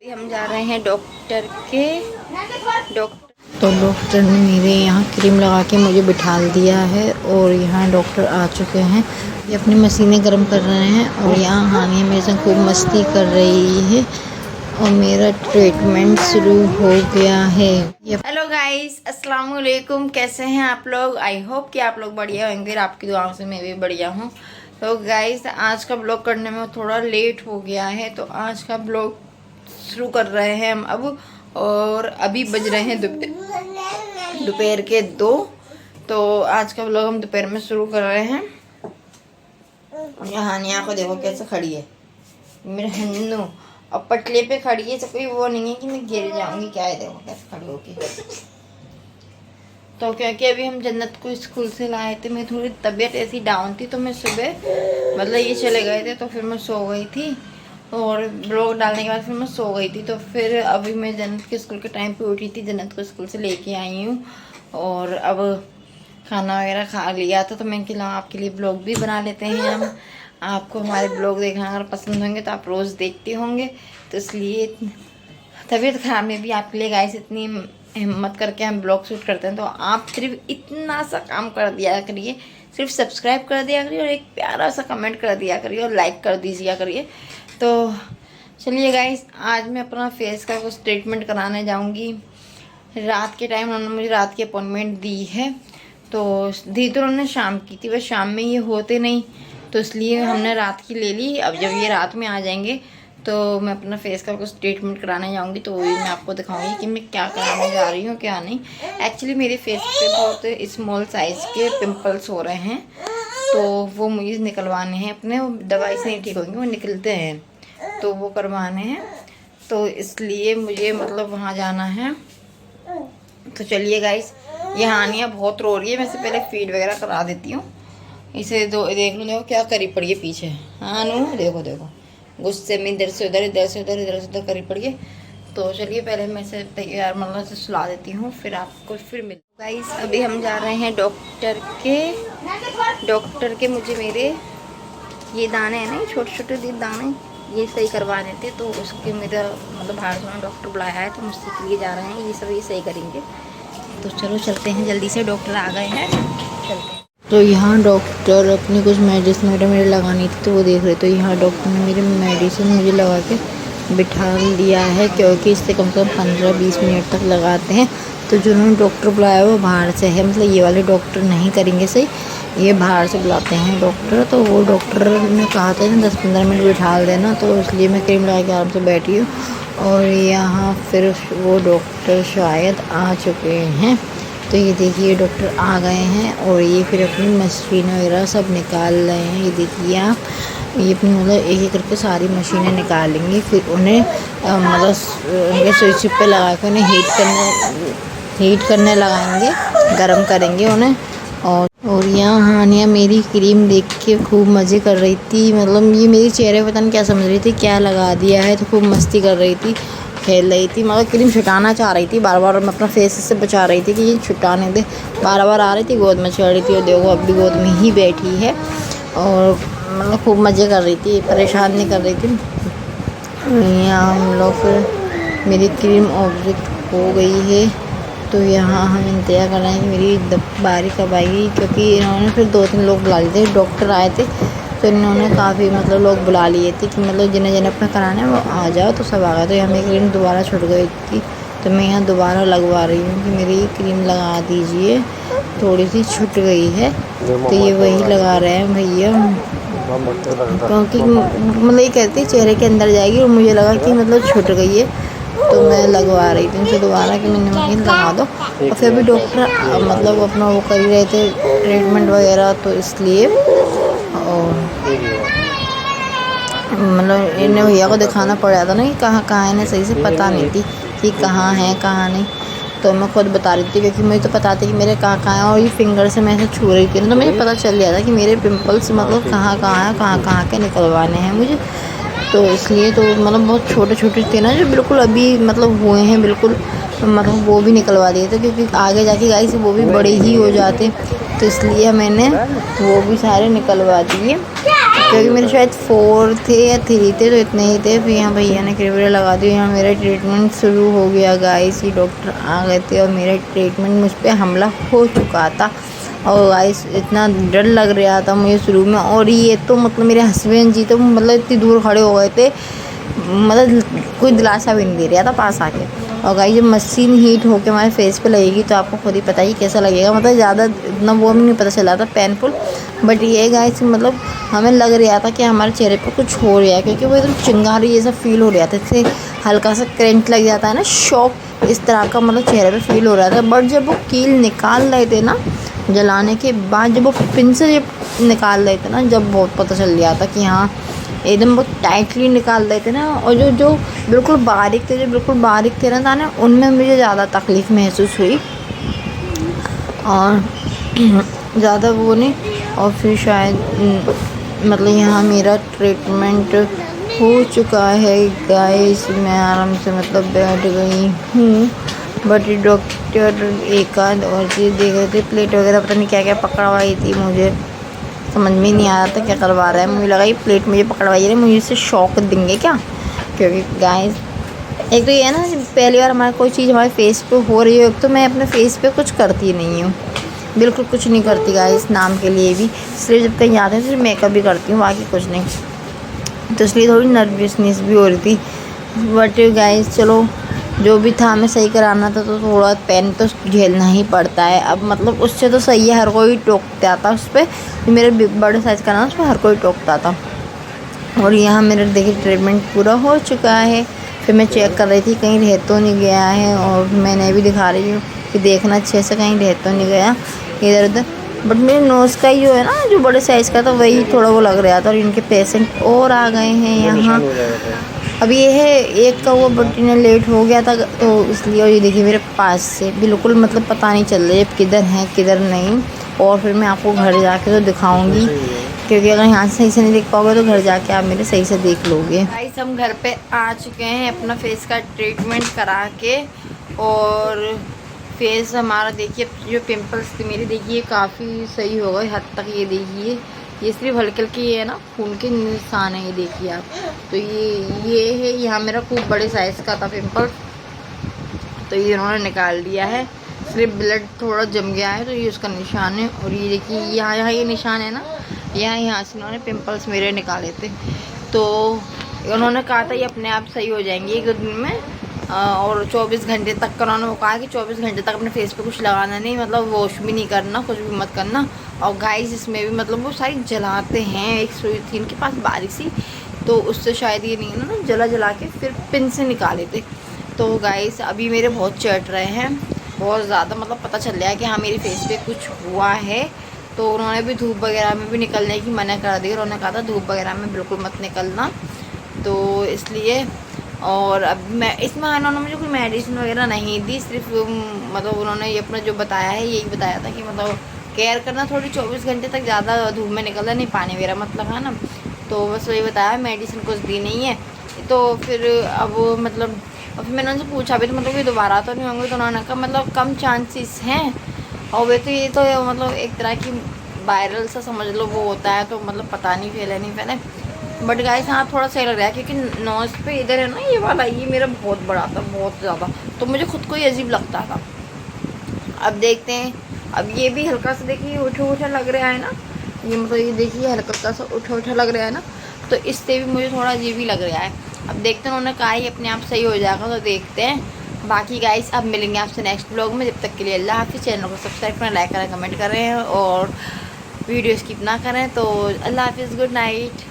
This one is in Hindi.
हम जा रहे हैं डॉक्टर के तो डॉक्टर ने मेरे यहाँ क्रीम लगा के मुझे बिठा दिया है और यहाँ डॉक्टर आ चुके हैं। ये अपनी मशीनें गर्म कर रहे हैं और यहाँ हानिया मेरे से खूब मस्ती कर रही है और मेरा ट्रीटमेंट शुरू हो गया है। हेलो गाइस, अस्सलाम वालेकुम। कैसे हैं आप लोग? आई होप कि आप लोग बढ़िया होंगे। आपकी दुआओं से मैं भी बढ़िया हूँ। तो गाइस, आज का ब्लॉग करने में थोड़ा लेट हो गया है, तो आज का ब्लॉग शुरू कर रहे हैं हम अब। और अभी बज रहे हैं दोपहर के 2। तो आज का ब्लॉग हम दोपहर में शुरू कर रहे हैं। हानिया को देखो कैसे खड़ी है मेरे हन्नू, और पटले पे खड़ी है। तो कोई वो नहीं है कि मैं गिर जाऊंगी। क्या है, देखो कैसे खड़ी होगी। तो क्योंकि अभी हम जन्नत को स्कूल से लाए थे, मैं थोड़ी तबीयत ऐसी डाउन थी, तो मैं सुबह मतलब ये चले गए थे, तो फिर मैं सो गई थी। और ब्लॉग डालने के बाद फिर मैं सो गई थी। तो फिर अभी मैं जन्नत के स्कूल के टाइम पे उठी थी, जन्नत को स्कूल से लेके आई हूँ और अब खाना वगैरह खा लिया था। तो मैं कि आपके लिए ब्लॉग भी बना लेते हैं हम। आपको हमारे ब्लॉग देखना अगर पसंद होंगे तो आप रोज़ देखते होंगे, तो इसलिए तबीयत ख़राब में भी आपके लिए गाइस इतनी हिम्मत करके हम ब्लॉग शूट करते हैं। तो आप सिर्फ इतना सा काम कर दिया करिए, सिर्फ सब्सक्राइब कर दिया करिए और एक प्यारा सा कमेंट कर दिया करिए और लाइक कर दीजिए करिए। तो चलिए गाइस, आज मैं अपना फेस का कुछ ट्रीटमेंट कराने जाऊंगी। रात के टाइम उन्होंने मुझे रात की अपॉइंटमेंट दी है, तो दी तो उन्होंने शाम की थी, बस शाम में ये होते नहीं, तो इसलिए हमने रात की ले ली। अब जब ये रात में आ जाएंगे तो मैं अपना फेस का कुछ ट्रीटमेंट कराने जाऊंगी, तो वही मैं आपको दिखाऊंगी कि मैं क्या कराने जा रही हूँ क्या नहीं। एक्चुअली मेरे फेस पे बहुत स्मॉल साइज़ के पिंपल्स हो रहे हैं, तो वो मुझे निकलवाने हैं अपने। दवाई से नहीं ठीक होंगे, वो निकलते हैं, तो वो करवाने हैं। तो इसलिए मुझे मतलब वहाँ जाना है। तो चलिए गाइस, ये हानिया बहुत रो रही है। मैं से पहले फीड वगैरह करा देती हूँ इसे। देख लो, देखो क्या करी पड़ी है पीछे। हाँ नू, देखो देखो, गुस्से में इधर से उधर, इधर से उधर, इधर से उधर करी पड़ी है। तो चलिए पहले मैं इसे तैयार मतलब से सुला देती हूँ, फिर आपको फिर मिल। गाइस, अभी हम जा रहे हैं डॉक्टर के मुझे मेरे ये दाने हैं ना, छोटे छोटे दाने, ये सही करवाने थे। तो उसके मेरा मतलब बाहर से डॉक्टर बुलाया है, तो मुझसे के लिए जा रहे हैं। ये सब ये सही करेंगे। तो चलो चलते हैं, जल्दी से डॉक्टर आ गए हैं, चलते हैं। तो यहाँ डॉक्टर अपनी कुछ मेडिसिन वगैरह मेरे लगानी थी, तो वो देख रहे। तो यहाँ डॉक्टर ने मेरी मेडिसिन मुझे लगा के बिठा लिया है, क्योंकि इससे कम से कम 15-20 मिनट तक लगाते हैं। तो जिन्होंने डॉक्टर बुलाया वो बाहर से है, मतलब ये वाले डॉक्टर नहीं करेंगे सही, ये बाहर से बुलाते हैं डॉक्टर। तो वो डॉक्टर ने कहा था 10-15 मिनट बिठा देना, तो इसलिए मैं क्रीम लगा के आराम से बैठी हूँ। और यहाँ फिर वो डॉक्टर शायद आ चुके हैं। तो ये देखिए डॉक्टर आ गए हैं और ये फिर अपनी मशीन वगैरह सब निकाल रहे हैं। ये देखिए आप, ये अपनी मतलब एक एक करके सारी मशीनें निकालेंगे, फिर उन्हें मतलब उनके स्विच पे लगा के उन्हें हीट करने लगाएंगे, गर्म करेंगे उन्हें। और यहाँ हानिया मेरी क्रीम देख के खूब मज़े कर रही थी। मतलब ये मेरे चेहरे पता नहीं क्या समझ रही थी, क्या लगा दिया है, तो खूब मस्ती कर रही थी, खेल रही थी। मगर क्रीम छुटाना चाह रही थी बार बार, और मैं अपना फेस से बचा रही थी कि ये छुटाने दे। बार बार आ रही थी, गोद में चढ़ रही थी, और देखो अब भी गोद में ही बैठी है और मतलब खूब मज़े कर रही थी, परेशान नहीं कर रही थी। यहाँ हम लोग फिर मेरी क्रीम ऑब्जेक्ट हो गई है, तो यहाँ हम इंतज़ार कर रहे हैं कि मेरी बारी कब आएगी, क्योंकि इन्होंने फिर 2-3 लोग बुला लिए थे, डॉक्टर आए थे, तो इन्होंने काफ़ी मतलब लोग बुला लिए थे कि मतलब जिन्हें जिन्हें अपना कराना है वो आ जाओ, तो सब आ गए। तो यहाँ मेरी क्रीम दोबारा छूट गई थी, तो मैं यहाँ दोबारा लगवा रही हूँ कि मेरी क्रीम लगा दीजिए, थोड़ी सी छूट गई है। तो ये वही लगा रहे हैं भैया, क्योंकि मतलब ये कहते चेहरे के अंदर जाएगी, और मुझे लगा कि मतलब छूट गई है, तो मैं लगवा रही थी उनसे दोबारा कि मैंने मशीन लगा दो। और फिर भी डॉक्टर मतलब अपना वो कर ही रहे थे ट्रीटमेंट वगैरह, तो इसलिए और मतलब इन्हें भैया को दिखाना पड़ जाता ना कि कहाँ कहाँ है, इन्हें सही से पता नहीं थी कि कहाँ है कहाँ नहीं। तो मैं खुद बता रही थी, क्योंकि मुझे तो पता था कि मेरे कहाँ है, और ये फिंगर से मैं ऐसे छू रही थी ना, तो मुझे पता चल गया था कि मेरे पिंपल्स मतलब कहाँ है, कहाँ के निकलवाने हैं मुझे। तो इसलिए तो मतलब बहुत छोटे छोटे थे ना, जो बिल्कुल अभी मतलब हुए हैं बिल्कुल, मतलब वो भी निकलवा दिए थे, क्योंकि आगे जाके गाइस वो भी बड़े ही हो जाते, तो इसलिए मैंने वो भी सारे निकलवा दिए। क्योंकि मेरे शायद 4 थे या 3 थे, तो इतने ही थे। फिर यहाँ भैया ने क्रीम वगैरह लगा दी। यहाँ मेरा ट्रीटमेंट शुरू हो गया गाइस। ये डॉक्टर आ गए थे और मेरा ट्रीटमेंट मुझ पर हमला हो चुका था। और गाइस इतना डर लग रहा था मुझे शुरू में। और ये तो मतलब मेरे हस्बैंड जी तो मतलब इतनी दूर खड़े हो गए थे, मतलब कोई दिलासा भी नहीं दे रहा था पास आके। और गाइस जब मशीन हीट होके हमारे फेस पे लगेगी तो आपको खुद ही पता ही कैसा लगेगा। मतलब ज़्यादा इतना वो भी नहीं पता चला था पेनफुल, बट ये गाइस मतलब हमें लग रहा था कि हमारे चेहरे पे कुछ हो रहा है, क्योंकि वो एकदम चिंगारी जैसा फील हो रहा था। इससे हल्का सा करंट लग जाता है ना, शॉक, इस तरह का मतलब चेहरे पे फील हो रहा था। बट जब वो कील निकाल रहे थे ना, जलाने के बाद जब वो पिन से जब निकाल रहे थे ना, जब बहुत पता चल गया था कि हाँ एकदम बहुत टाइटली निकाल रहे थे ना। और जो जो बिल्कुल बारीक थे, जो बिल्कुल बारीक थे ना दाने, उनमें मुझे ज़्यादा तकलीफ़ महसूस हुई और ज़्यादा वो नहीं। और फिर शायद मतलब यहाँ मेरा ट्रीटमेंट हो चुका है गाइस। मैं आराम से मतलब बैठ गई हूँ, बट डॉक्टर एक आध और चीज़ देख रहे थे, प्लेट वगैरह पता नहीं क्या क्या पकड़वाई थी। मुझे समझ में नहीं आ रहा था क्या करवा रहा है। मुझे लगा ये प्लेट मुझे पकड़वाई है, मुझे इससे शौक देंगे क्या। क्योंकि गाइस एक तो ये है ना, पहली बार हमारी कोई चीज़ हमारे फेस पे हो रही हो, तो मैं अपने फेस पे कुछ करती नहीं हूँ, बिल्कुल कुछ नहीं करती गाइस, नाम के लिए भी। सिर्फ जब कहीं जाते हैं सिर्फ मेकअप भी करती हूँ, बाकी कुछ नहीं। तो इसलिए थोड़ी नर्वसनेस भी हो रही थी। बट गाइस चलो जो भी था हमें सही कराना था, तो थोड़ा पेन तो झेलना ही पड़ता है। अब मतलब उससे तो सही है, हर कोई टोकता था उस पर। मेरे बड़े साइज़ का ना, उस पर हर कोई टोकता था। और यहाँ मेरा देखिए ट्रीटमेंट पूरा हो चुका है। फिर मैं चेक कर रही थी कहीं रह तो नहीं गया है, और मैंने भी दिखा रही हूँ कि देखना अच्छे से कहीं रह तो नहीं गया इधर उधर। बट मेरे नोज़ का ही जो है ना, जो बड़े साइज़ का था, वही थोड़ा वो लग रहा था। और इनके पेशेंट और आ गए हैं यहाँ। अब ये है एक का, वो बट्टी ने लेट हो गया था तो इसलिए। और ये देखिए मेरे पास से बिल्कुल मतलब पता नहीं चल रहा है किधर है किधर नहीं। और फिर मैं आपको घर जाके तो दिखाऊंगी, क्योंकि अगर यहाँ से सही से नहीं देख पाओगे तो घर जाके आप मेरे सही से देख लोगे। गाइस हम घर पे आ चुके हैं अपना फेस का ट्रीटमेंट करा के। और फेस हमारा देखिए, जो पिंपल्स थे मेरे देखिए काफ़ी सही हो गए हद तक। ये देखिए ये सिर्फ हल्के हल्के ये है ना खून के निशान है, ये देखिए आप। तो ये है, यहाँ मेरा खूब बड़े साइज़ का था पिंपल, तो ये इन्होंने निकाल दिया है। सिर्फ ब्लड थोड़ा जम गया है, तो ये उसका निशान है। और ये देखिए यहाँ यहाँ ये निशान है ना, यहाँ से इन्होंने पिंपल्स मेरे निकाले थे। तो उन्होंने कहा था ये अपने आप सही हो जाएंगे 1 दिन में। और 24 घंटे तक का उन्होंने वो कहा कि 24 घंटे तक अपने फेस पे कुछ लगाना नहीं, मतलब वॉश भी नहीं करना, कुछ भी मत करना। और गाइस इसमें भी मतलब वो सारी जलाते हैं, एक सुई थी इनके पास बारीक सी, तो उससे शायद ये नहीं है ना, जला के फिर पिन से निकाले थे। तो गाइस अभी मेरे बहुत चट रहे हैं, बहुत ज़्यादा, मतलब पता चल रहा है कि हाँ मेरी फेस पे कुछ हुआ है। तो उन्होंने भी धूप वगैरह में भी निकलने की मना कर दी। उन्होंने कहा था धूप वगैरह में बिल्कुल मत निकलना, तो इसलिए। और अब मैं इसमें उन्होंने मुझे कोई मेडिसिन वगैरह नहीं दी, सिर्फ मतलब उन्होंने ये अपना जो बताया है यही बताया था कि मतलब केयर करना थोड़ी, 24 घंटे तक ज़्यादा धूप में निकलना नहीं, पानी वगैरह मत लगाना। तो बस वही बताया, मेडिसिन कुछ दी नहीं है। तो फिर अब मतलब, और फिर मैंने उनसे पूछा भी तो मतलब ये दोबारा तो नहीं होंगे, तो उन्होंने कहा मतलब कम चांसेस हैं। और वे तो ये तो मतलब एक तरह की वायरल सा समझ लो वो होता है, तो मतलब पता नहीं फैले नहीं फैले। बट गाइस हाँ थोड़ा सही लग रहा है, क्योंकि नोज़ पे इधर है ना ये वाला, ये मेरा बहुत बड़ा था, बहुत ज़्यादा, तो मुझे खुद को ही अजीब लगता था। अब देखते हैं, अब ये भी हल्का सा देखिए उठा उठा लग रहा है ना, ये मतलब ये देखिए हल्का सा उठा उठा लग रहा है ना, तो इससे भी मुझे थोड़ा अजीब ही लग रहा है। अब देखते हैं, उन्होंने कहा ही अपने आप सही हो जाएगा, तो देखते हैं। बाकी गाइस अब मिलेंगे आपसे नेक्स्ट ब्लॉग में, जब तक के लिए अल्लाह हाफिज़। चैनल को सब्सक्राइब करें, लाइक करें, कमेंट करें और वीडियो स्किप ना करें। तो अल्लाह हाफिज़, गुड नाइट।